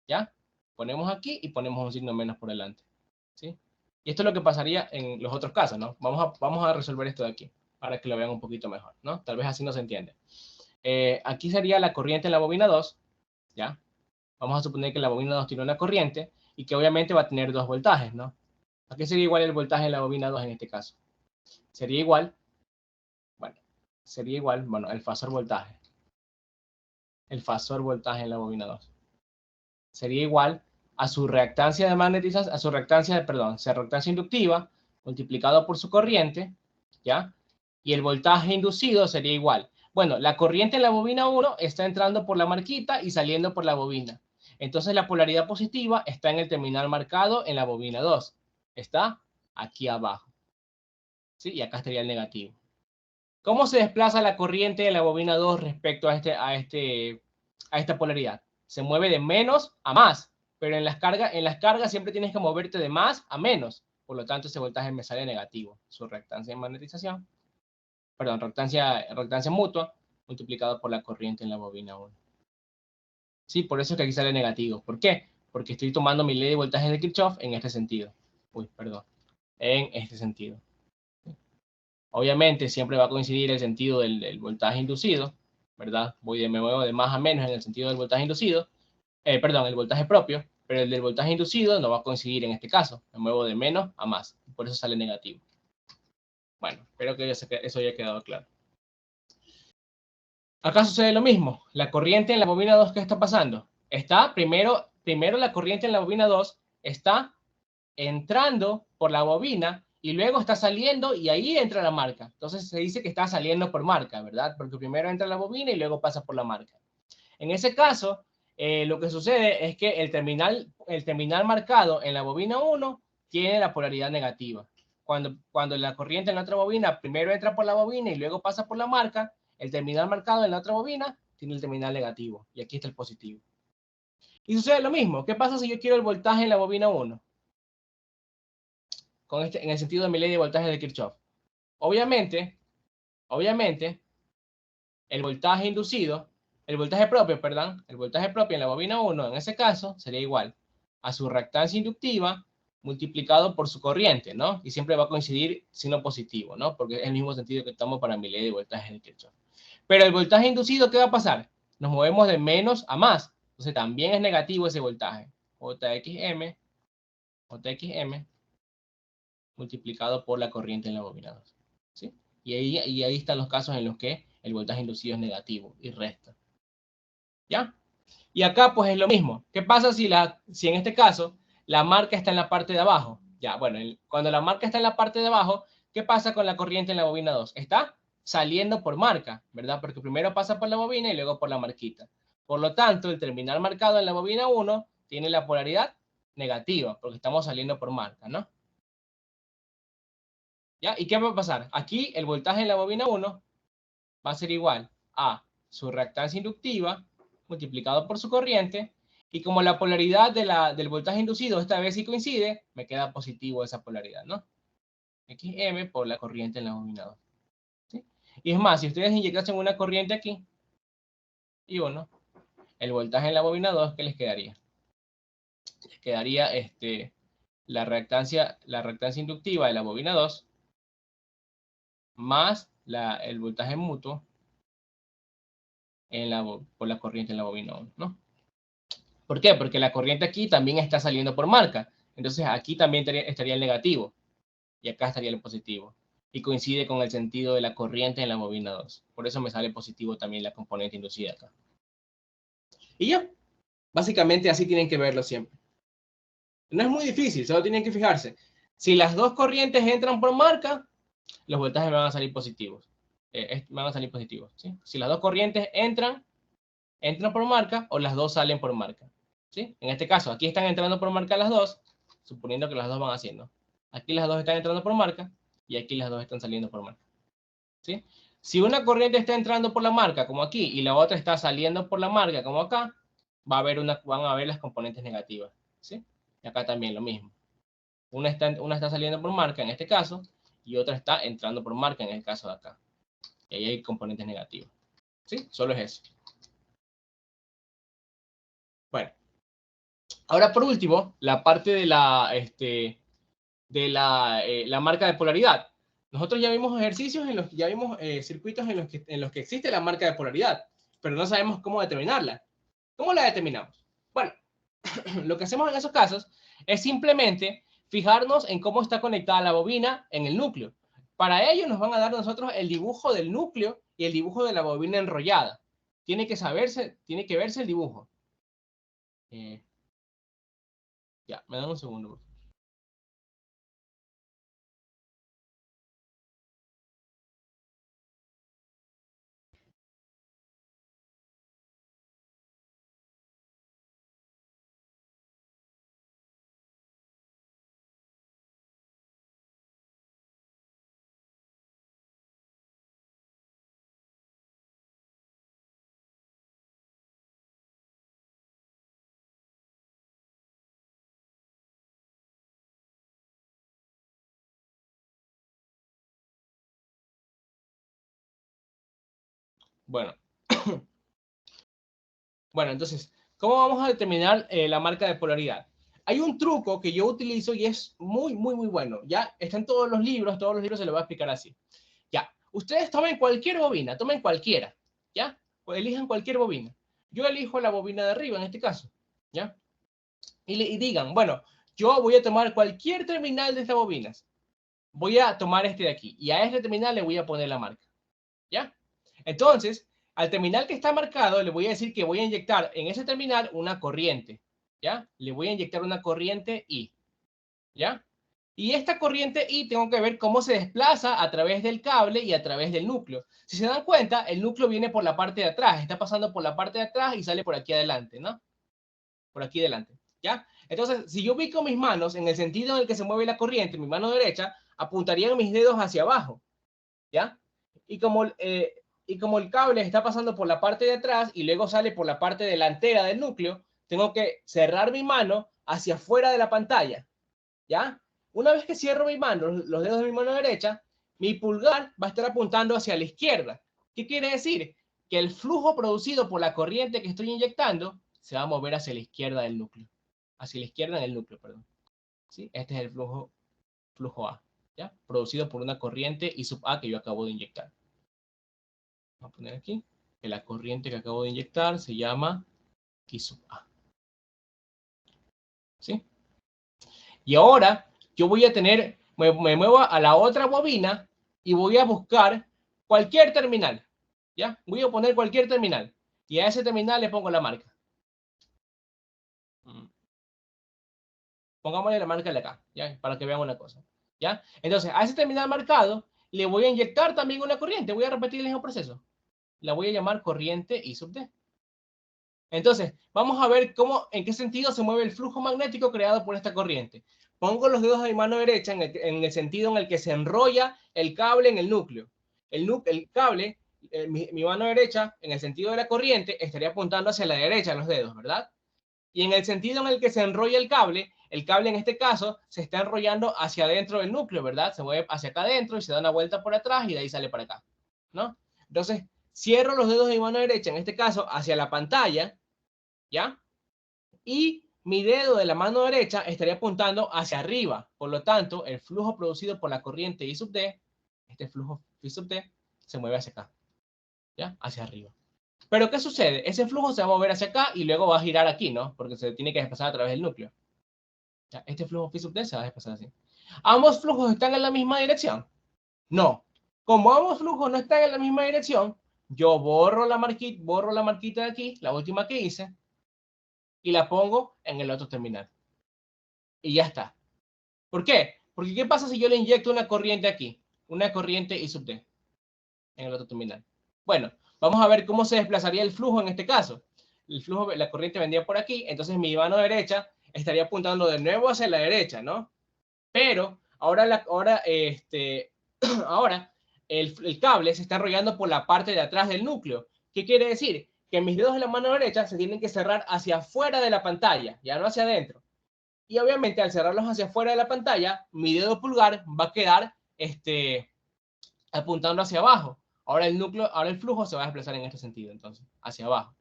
¿Ya? Ponemos aquí y ponemos un signo menos por delante. ¿Sí? Y esto es lo que pasaría en los otros casos, ¿no? Vamos a resolver esto de aquí para que lo vean un poquito mejor, ¿no? Tal vez así no se entiende. Aquí sería la corriente en la bobina 2, ¿ya? Vamos a suponer que la bobina 2 tiene una corriente y que obviamente va a tener 2 voltajes, ¿no? ¿A qué sería igual el voltaje en la bobina 2 en este caso? Sería igual, bueno, el fasor voltaje. El fasor voltaje en la bobina 2. Sería igual a su reactancia de magnetización, a su reactancia inductiva multiplicado por su corriente, ¿ya? Y el voltaje inducido sería igual. Bueno, la corriente en la bobina 1 está entrando por la marquita y saliendo por la bobina. Entonces la polaridad positiva está en el terminal marcado en la bobina 2. Está aquí abajo. ¿Sí? Y acá estaría el negativo. ¿Cómo se desplaza la corriente en la bobina 2 respecto a esta polaridad? Se mueve de menos a más, pero en las cargas siempre tienes que moverte de más a menos. Por lo tanto, ese voltaje me sale negativo. Su reactancia de magnetización, perdón, reactancia mutua, multiplicado por la corriente en la bobina 1. Sí, por eso es que aquí sale negativo. ¿Por qué? Porque estoy tomando mi ley de voltaje de Kirchhoff en este sentido. Uy, perdón. En este sentido. Obviamente siempre va a coincidir el sentido del voltaje inducido, ¿verdad? Me muevo de más a menos en el sentido del voltaje inducido, perdón, el voltaje propio, pero el del voltaje inducido no va a coincidir en este caso. Me muevo de menos a más, por eso sale negativo. Bueno, espero que eso haya quedado claro. Acá sucede lo mismo. La corriente en la bobina 2, ¿qué está pasando? Está primero la corriente en la bobina 2 está entrando por la bobina y luego está saliendo y ahí entra la marca. Entonces se dice que está saliendo por marca, ¿verdad? Porque primero entra la bobina y luego pasa por la marca. En ese caso, lo que sucede es que el terminal marcado en la bobina 1 tiene la polaridad negativa. Cuando la corriente en la otra bobina primero entra por la bobina y luego pasa por la marca, el terminal marcado en la otra bobina tiene el terminal negativo y aquí está el positivo. Y sucede lo mismo. ¿Qué pasa si yo quiero el voltaje en la bobina 1? En el sentido de mi ley de voltaje de Kirchhoff. Obviamente, el voltaje inducido, el voltaje propio en la bobina 1, en ese caso, sería igual a su reactancia inductiva multiplicado por su corriente, ¿no? Y siempre va a coincidir signo positivo, ¿no? Porque es el mismo sentido que estamos para mi ley de voltaje de Kirchhoff. Pero el voltaje inducido, ¿qué va a pasar? Nos movemos de menos a más. Entonces también es negativo ese voltaje. JXM multiplicado por la corriente en la bobina 2. ¿Sí? Y ahí están los casos en los que el voltaje inducido es negativo y resta. ¿Ya? Y acá pues es lo mismo. ¿Qué pasa si en este caso la marca está en la parte de abajo. Ya, bueno, cuando la marca está en la parte de abajo, ¿qué pasa con la corriente en la bobina 2? Está saliendo por marca, ¿verdad? Porque primero pasa por la bobina y luego por la marquita. Por lo tanto, el terminal marcado en la bobina 1 tiene la polaridad negativa, porque estamos saliendo por marca, ¿no? ¿Ya? ¿Y qué va a pasar? Aquí el voltaje en la bobina 1 va a ser igual a su reactancia inductiva multiplicado por su corriente, y como la polaridad del voltaje inducido esta vez sí coincide, me queda positivo esa polaridad, ¿no? XM por la corriente en la bobina 2. ¿Sí? Y es más, si ustedes inyectasen una corriente aquí y uno, el voltaje en la bobina 2, ¿qué les quedaría? Les quedaría la reactancia inductiva de la bobina 2 más el voltaje mutuo por la corriente en la bobina 1, ¿no? ¿Por qué? Porque la corriente aquí también está saliendo por marca. Entonces aquí también estaría el negativo y acá estaría el positivo. Y coincide con el sentido de la corriente en la bobina 2. Por eso me sale positivo también la componente inducida acá. Y ya, básicamente así tienen que verlo siempre. No es muy difícil, solo tienen que fijarse. Si las dos corrientes entran por marca, los voltajes me van a salir positivos. Van a salir positivos, ¿sí? Si las dos corrientes entran por marca o las dos salen por marca, ¿sí? En este caso, aquí están entrando por marca las dos, suponiendo que las dos van haciendo. Aquí las dos están entrando por marca y aquí las dos están saliendo por marca, ¿sí? Si una corriente está entrando por la marca, como aquí, y la otra está saliendo por la marca, como acá, van a ver las componentes negativas, ¿sí? Y acá también lo mismo. Una está saliendo por marca, en este caso, y otra está entrando por marca, en el caso de acá. Y ahí hay componentes negativos, ¿sí? Solo es eso. Bueno, ahora por último, la parte de la marca de polaridad. Nosotros ya vimos ejercicios ya vimos circuitos en los que existe la marca de polaridad, pero no sabemos cómo determinarla. ¿Cómo la determinamos? Bueno, lo que hacemos en esos casos es simplemente fijarnos en cómo está conectada la bobina en el núcleo. Para ello nos van a dar nosotros el dibujo del núcleo y el dibujo de la bobina enrollada. Tiene que verse el dibujo. Ya, me dan un segundo. Bueno, bueno, entonces, ¿cómo vamos a determinar la marca de polaridad? Hay un truco que yo utilizo y es muy, muy, muy bueno. Ya está en todos los libros se lo voy a explicar así. Ya, ustedes tomen cualquier bobina, tomen cualquiera, ¿ya? O elijan cualquier bobina. Yo elijo la bobina de arriba en este caso, ¿ya? Y digan, bueno, yo voy a tomar cualquier terminal de estas bobinas. Voy a tomar este de aquí y a este terminal le voy a poner la marca, ¿ya? Entonces, al terminal que está marcado, le voy a decir que voy a inyectar en ese terminal una corriente, ¿ya? Le voy a inyectar una corriente I, ¿ya? Y esta corriente I tengo que ver cómo se desplaza a través del cable y a través del núcleo. Si se dan cuenta, el núcleo viene por la parte de atrás, está pasando por la parte de atrás y sale por aquí adelante, ¿no? Por aquí adelante, ¿ya? Entonces, si yo ubico mis manos en el sentido en el que se mueve la corriente, mi mano derecha, apuntarían mis dedos hacia abajo, ¿ya? Y como, eh, y como el cable está pasando por la parte de atrás y luego sale por la parte delantera del núcleo, tengo que cerrar mi mano hacia afuera de la pantalla, ¿ya? Una vez que cierro mi mano, los dedos de mi mano derecha, mi pulgar va a estar apuntando hacia la izquierda. ¿Qué quiere decir? Que el flujo producido por la corriente que estoy inyectando se va a mover hacia la izquierda del núcleo. Hacia la izquierda en el núcleo, perdón. ¿Sí? Este es el flujo A, ¿ya? Producido por una corriente I sub A que yo acabo de inyectar. Vamos a poner aquí que la corriente que acabo de inyectar se llama I sub A. ¿Sí? Y ahora yo voy a tener, me muevo a la otra bobina y voy a buscar cualquier terminal. ¿Ya? Voy a poner cualquier terminal. Y a ese terminal le pongo la marca. Pongámosle la marca de acá, ¿ya? Para que vean una cosa, ¿ya? Entonces, a ese terminal marcado le voy a inyectar también una corriente. Voy a repetir el mismo proceso. La voy a llamar corriente I sub D. Entonces, vamos a ver en qué sentido se mueve el flujo magnético creado por esta corriente. Pongo los dedos de mi mano derecha en el sentido en el que se enrolla el cable en el núcleo. El cable, mi mano derecha, en el sentido de la corriente, estaría apuntando hacia la derecha los dedos, ¿verdad? Y en el sentido en el que se enrolla el cable en este caso se está enrollando hacia adentro del núcleo, ¿verdad? Se mueve hacia acá adentro y se da una vuelta por atrás y de ahí sale para acá, ¿no? Entonces, cierro los dedos de mi mano derecha, en este caso, hacia la pantalla, ¿ya? Y mi dedo de la mano derecha estaría apuntando hacia arriba. Por lo tanto, el flujo producido por la corriente I sub D, este flujo I sub D, se mueve hacia acá, ¿ya? Hacia arriba. Pero ¿qué sucede? Ese flujo se va a mover hacia acá y luego va a girar aquí, ¿no? Porque se tiene que desplazar a través del núcleo. ¿Ya? Este flujo phi sub D se va a desplazar así. ¿Ambos flujos están en la misma dirección? No. Como ambos flujos no están en la misma dirección, yo borro la marquita de aquí, la última que hice, y la pongo en el otro terminal. Y ya está. ¿Por qué? Porque ¿qué pasa si yo le inyecto una corriente aquí? Una corriente I sub D en el otro terminal. Bueno, vamos a ver cómo se desplazaría el flujo en este caso. El flujo, la corriente vendría por aquí, entonces mi mano derecha estaría apuntando de nuevo hacia la derecha, ¿no? Pero ahora, ahora el cable se está enrollando por la parte de atrás del núcleo. ¿Qué quiere decir? Que mis dedos de la mano derecha se tienen que cerrar hacia afuera de la pantalla, ya no hacia adentro. Y obviamente al cerrarlos hacia afuera de la pantalla, mi dedo pulgar va a quedar apuntando hacia abajo. Ahora el flujo se va a desplazar en este sentido, entonces, hacia abajo.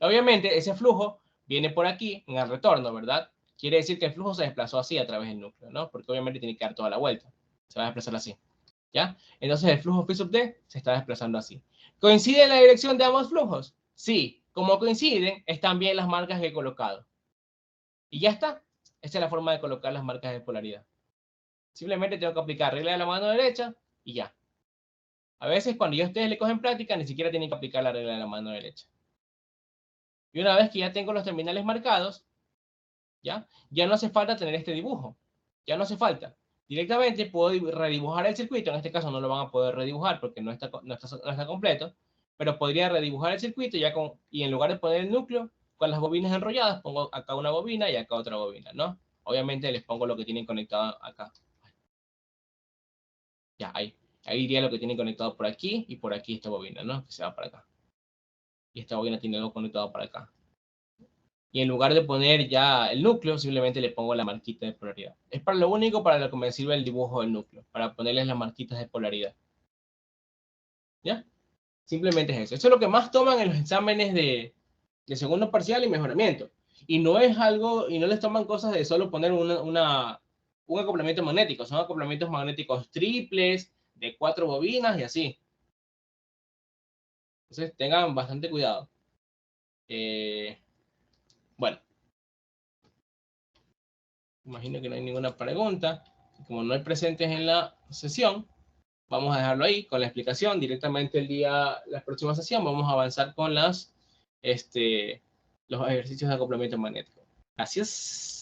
Obviamente ese flujo viene por aquí en el retorno, ¿verdad? Quiere decir que el flujo se desplazó así a través del núcleo, ¿no? Porque obviamente tiene que dar toda la vuelta. Se va a desplazar así, ¿ya? Entonces el flujo phi sub D se está desplazando así. ¿Coincide la dirección de ambos flujos? Sí. Como coinciden, están bien las marcas que he colocado. Y ya está. Esta es la forma de colocar las marcas de polaridad. Simplemente tengo que aplicar regla de la mano derecha y ya. A veces cuando ustedes le cogen práctica, ni siquiera tienen que aplicar la regla de la mano derecha. Y una vez que ya tengo los terminales marcados, ¿ya? Ya no hace falta tener este dibujo. Ya no hace falta. Directamente puedo redibujar el circuito. En este caso no lo van a poder redibujar porque no está completo. Pero podría redibujar el circuito y en lugar de poner el núcleo con las bobinas enrolladas, pongo acá una bobina y acá otra bobina, ¿no? Obviamente les pongo lo que tienen conectado acá. Ya, ahí iría lo que tienen conectado por aquí y por aquí esta bobina, ¿no? Que se va para acá. Y esta bobina tiene algo conectado para acá. Y en lugar de poner ya el núcleo, simplemente le pongo la marquita de polaridad. Es para lo único para lo que me sirve el dibujo del núcleo, para ponerles las marquitas de polaridad. ¿Ya? Simplemente es eso. Eso es lo que más toman en los exámenes de segundo parcial y mejoramiento. Y no es algo, y no les toman cosas de solo poner un acoplamiento magnético. Son acoplamientos magnéticos triples, de 4 bobinas y así. Entonces tengan bastante cuidado. Bueno, imagino que no hay ninguna pregunta. Como no hay presentes en la sesión, vamos a dejarlo ahí con la explicación. Directamente la próxima sesión vamos a avanzar con los ejercicios de acoplamiento magnético. Gracias.